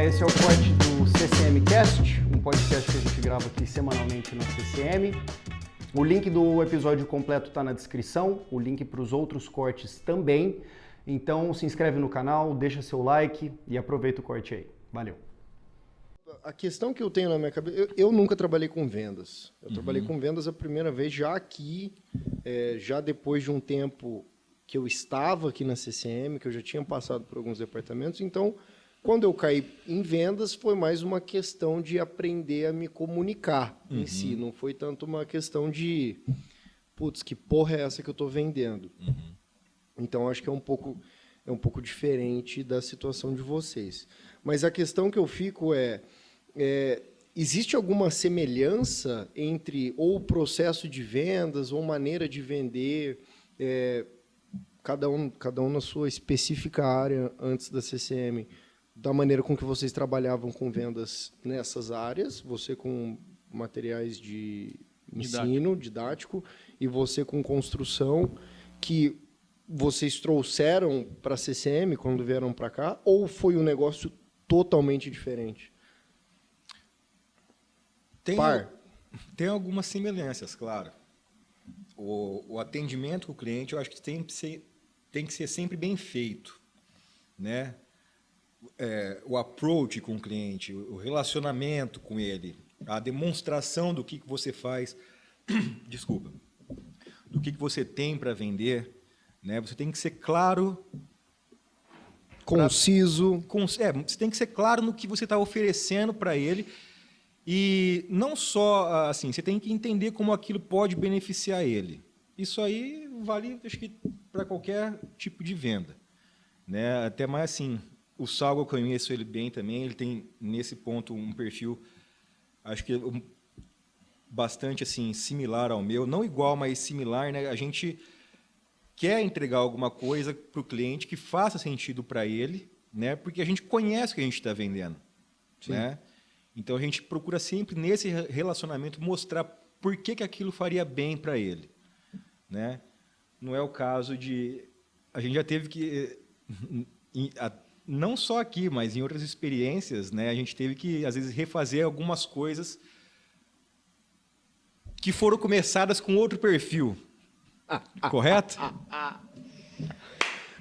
esse é o corte do CCM Cast, um podcast que a gente grava aqui semanalmente na CCM. O link do episódio completo está na descrição, o link para os outros cortes também. Então se inscreve no canal, deixa seu like e aproveita o corte aí. Valeu! A questão que eu tenho na minha cabeça, eu nunca trabalhei com vendas. Eu trabalhei com vendas a primeira vez já aqui, já depois de um tempo que eu estava aqui na CCM, que eu já tinha passado por alguns departamentos. Então, quando eu caí em vendas, foi mais uma questão de aprender a me comunicar em si. Não foi tanto uma questão de, putz, que porra é essa que eu estou vendendo? Então, acho que é um pouco diferente da situação de vocês. Mas a questão que eu fico existe alguma semelhança entre ou o processo de vendas ou maneira de vender, cada um na sua específica área antes da CCM, da maneira com que vocês trabalhavam com vendas nessas áreas, você com materiais de ensino didático e você com construção, que vocês trouxeram para a CCM quando vieram para cá, ou foi um negócio totalmente diferente? Tem algumas semelhanças, claro. O atendimento com o cliente, eu acho que tem que ser sempre bem feito, né? O approach com o cliente, o relacionamento com ele, a demonstração do que você faz, desculpa, do que você tem para vender, né? Você tem que ser claro, conciso. Você tem que ser claro no que você está oferecendo para ele. E não só assim, você tem que entender como aquilo pode beneficiar ele. Isso aí vale, acho que, para qualquer tipo de venda, né? Até mais assim, o Salgo, eu conheço ele bem também, ele tem, nesse ponto, um perfil, acho que bastante assim, similar ao meu, não igual, mas similar, né? A gente quer entregar alguma coisa para o cliente que faça sentido para ele, né? Porque a gente conhece o que a gente está vendendo, né? Então, a gente procura sempre, nesse relacionamento, mostrar por que aquilo faria bem para ele, né? Não é o caso de... A gente já teve que... Não só aqui, mas em outras experiências, né? A gente teve que, às vezes, refazer algumas coisas que foram começadas com outro perfil. Correto?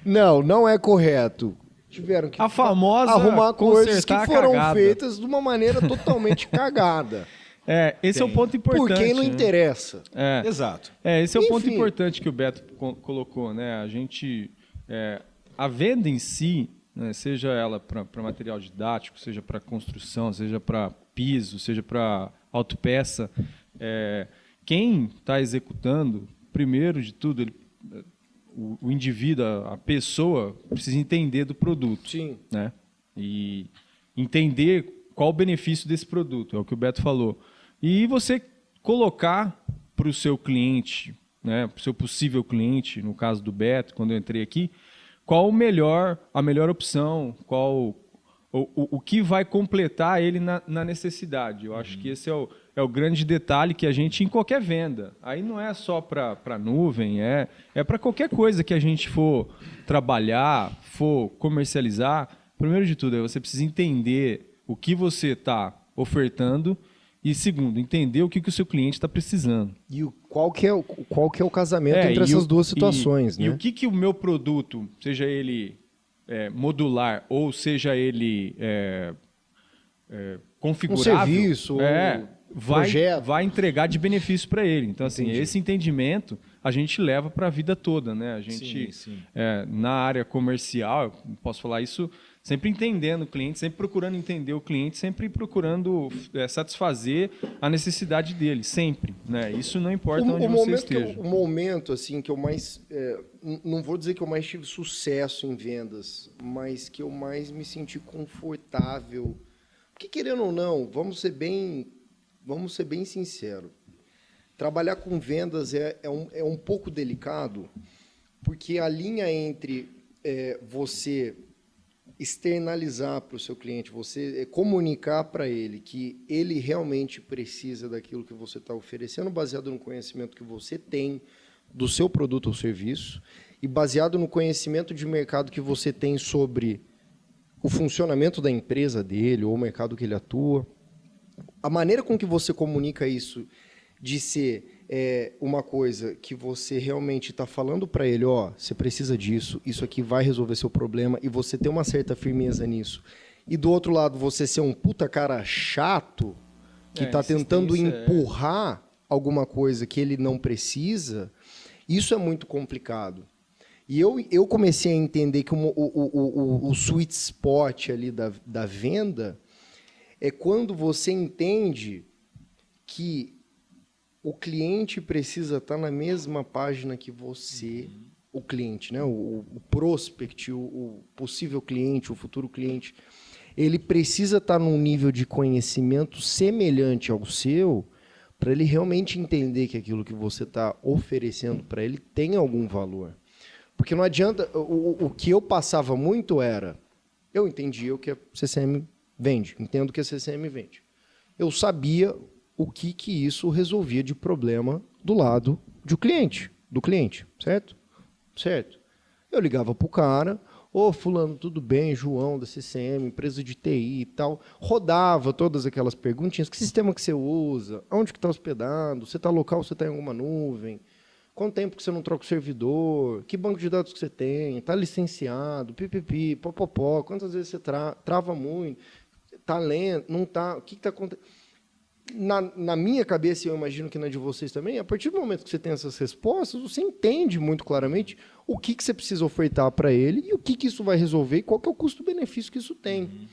Não é correto. Tiveram que arrumar coisas que foram feitas de uma maneira totalmente cagada. Esse é o ponto importante. Por quem não interessa. Exato. Esse é o ponto importante que o Beto colocou, né? A venda em si, né, seja ela para material didático, seja para construção, seja para piso, seja para autopeça, quem está executando, primeiro de tudo, o indivíduo, a pessoa, precisa entender do produto. Sim. Né? E entender qual o benefício desse produto, é o que o Beto falou. E você colocar para o seu cliente, né, para o seu possível cliente, no caso do Beto, quando eu entrei aqui, qual a melhor opção, o que vai completar ele na necessidade. Eu acho que esse é o grande detalhe que a gente, em qualquer venda, aí não é só para nuvem, é para qualquer coisa que a gente for trabalhar, for comercializar. Primeiro de tudo, você precisa entender o que você está ofertando e, segundo, entender o que o seu cliente está precisando. E qual que é o casamento entre essas duas situações, né? E o que o meu produto, seja ele modular ou seja ele configurável, um serviço, vai entregar de benefício para ele. Então, assim, esse entendimento a gente leva para a vida toda, né? A gente, na área comercial, eu posso falar isso, sempre entendendo o cliente, sempre procurando entender o cliente, sempre procurando satisfazer a necessidade dele, sempre, né? Isso não importa onde você esteja. O momento assim, que eu mais... não vou dizer que eu mais tive sucesso em vendas, mas que eu mais me senti confortável. Porque, querendo ou não, vamos ser bem sinceros. Trabalhar com vendas é um pouco delicado, porque a linha entre você externalizar para o seu cliente, você comunicar para ele que ele realmente precisa daquilo que você está oferecendo, baseado no conhecimento que você tem do seu produto ou serviço, e baseado no conhecimento de mercado que você tem sobre o funcionamento da empresa dele ou o mercado que ele atua, a maneira com que você comunica isso de ser uma coisa que você realmente está falando para ele, ó, você precisa disso, isso aqui vai resolver seu problema, e você ter uma certa firmeza nisso. E do outro lado, você ser um puta cara chato, que está tentando empurrar alguma coisa que ele não precisa, isso é muito complicado. E eu comecei a entender que o sweet spot ali da venda é quando você entende que o cliente precisa estar na mesma página que você, o cliente, né? O prospect, o possível cliente, o futuro cliente, ele precisa estar num nível de conhecimento semelhante ao seu para ele realmente entender que aquilo que você está oferecendo para ele tem algum valor. Porque não adianta... O que eu passava muito era... Eu entendia o que a CCM vende, entendo o que a CCM vende. Eu sabia o que isso resolvia de problema do lado do cliente, certo? Certo. Eu ligava para o cara, ô fulano, tudo bem, João da CCM, empresa de TI e tal, rodava todas aquelas perguntinhas, que sistema que você usa, onde que está hospedado, você está local, você está em alguma nuvem, quanto tempo que você não troca o servidor, que banco de dados que você tem, está licenciado, pipipi, popopó, quantas vezes você trava muito, está lento, não está, o que está acontecendo? Na minha cabeça, e eu imagino que na de vocês também, a partir do momento que você tem essas respostas, você entende muito claramente o que você precisa ofertar para ele e o que isso vai resolver e qual que é o custo-benefício que isso tem. Uhum.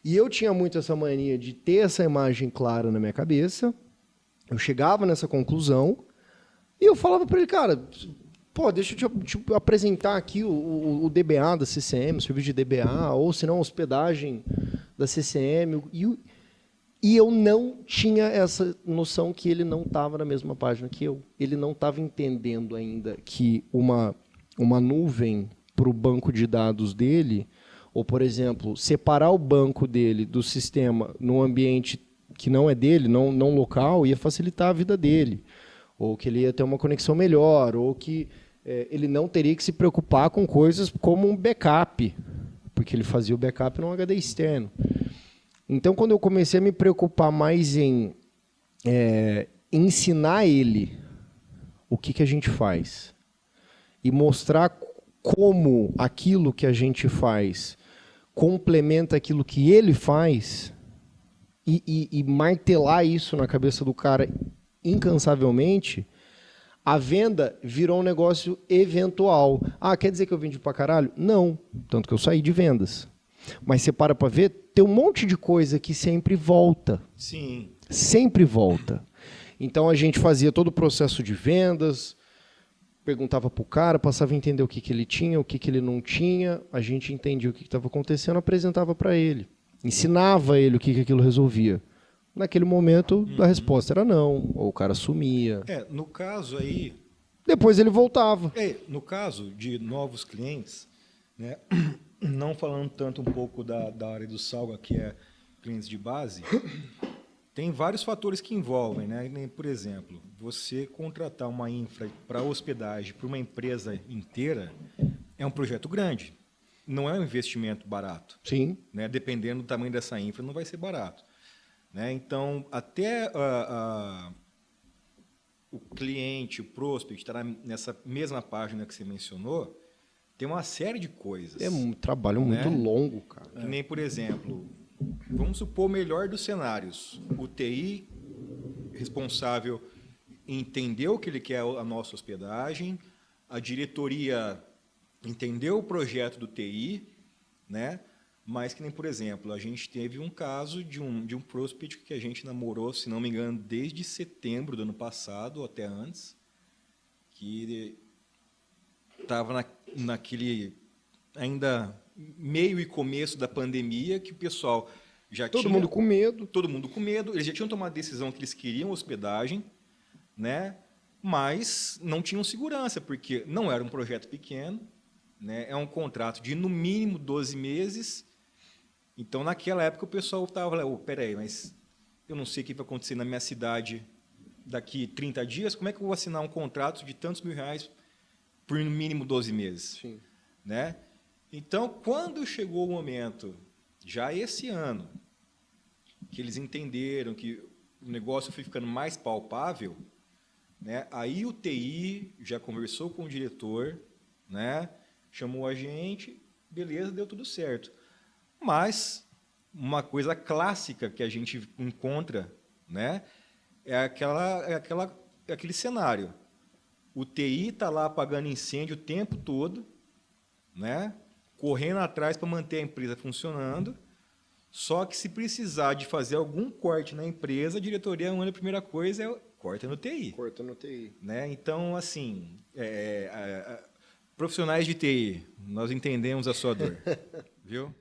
E eu tinha muito essa mania de ter essa imagem clara na minha cabeça, eu chegava nessa conclusão e eu falava para ele, cara, pô, deixa eu te apresentar aqui o DBA da CCM, o serviço de DBA, ou se não, a hospedagem da CCM, e eu não tinha essa noção que ele não estava na mesma página que eu. Ele não estava entendendo ainda que uma nuvem para o banco de dados dele, ou, por exemplo, separar o banco dele do sistema num ambiente que não é dele, não local, ia facilitar a vida dele. Ou que ele ia ter uma conexão melhor, ou que ele não teria que se preocupar com coisas como um backup, porque ele fazia o backup num HD externo. Então, quando eu comecei a me preocupar mais em ensinar ele o que a gente faz e mostrar como aquilo que a gente faz complementa aquilo que ele faz e martelar isso na cabeça do cara incansavelmente, a venda virou um negócio eventual. Ah, quer dizer que eu vendi pra caralho? Não, tanto que eu saí de vendas. Mas você para ver, tem um monte de coisa que sempre volta. Sim. Sempre volta. Então a gente fazia todo o processo de vendas, perguntava para o cara, passava a entender o que ele tinha, o que ele não tinha, a gente entendia o que estava acontecendo, apresentava para ele. Ensinava ele o que aquilo resolvia. Naquele momento, a resposta era não, ou o cara sumia. No caso aí... Depois ele voltava. No caso de novos clientes, né, não falando tanto um pouco da área do Salga, que é clientes de base, tem vários fatores que envolvem, né? Por exemplo, você contratar uma infra para hospedagem para uma empresa inteira é um projeto grande. Não é um investimento barato. Sim. Né? Dependendo do tamanho dessa infra, não vai ser barato. Né? Então, até o cliente, o prospect, estar nessa mesma página que você mencionou, tem uma série de coisas. É um trabalho muito longo, cara. Que nem, por exemplo, vamos supor o melhor dos cenários. O TI responsável em entender o que ele quer a nossa hospedagem, a diretoria entendeu o projeto do TI, né? Mas que nem, por exemplo, a gente teve um caso de um prospect que a gente namorou, se não me engano, desde setembro do ano passado, ou até antes, que estava naquele ainda meio e começo da pandemia, que o pessoal já tinha... Todo mundo com medo. Todo mundo com medo. Eles já tinham tomado a decisão que eles queriam hospedagem, né? Mas não tinham segurança, porque não era um projeto pequeno, né? É um contrato de, no mínimo, 12 meses. Então, naquela época, o pessoal estava lá, peraí, mas eu não sei o que vai acontecer na minha cidade daqui 30 dias, como é que eu vou assinar um contrato de tantos mil reais por, no mínimo, 12 meses? Sim. Né? Então, quando chegou o momento, já esse ano, que eles entenderam que o negócio foi ficando mais palpável, né, aí o TI já conversou com o diretor, né, chamou a gente, beleza, deu tudo certo. Mas uma coisa clássica que a gente encontra, né, é aquele cenário. O TI está lá apagando incêndio o tempo todo, né, correndo atrás para manter a empresa funcionando. Só que se precisar de fazer algum corte na empresa, a diretoria, a primeira coisa é corta no TI. Corta no TI. Né? Então, assim, profissionais de TI, nós entendemos a sua dor. Viu?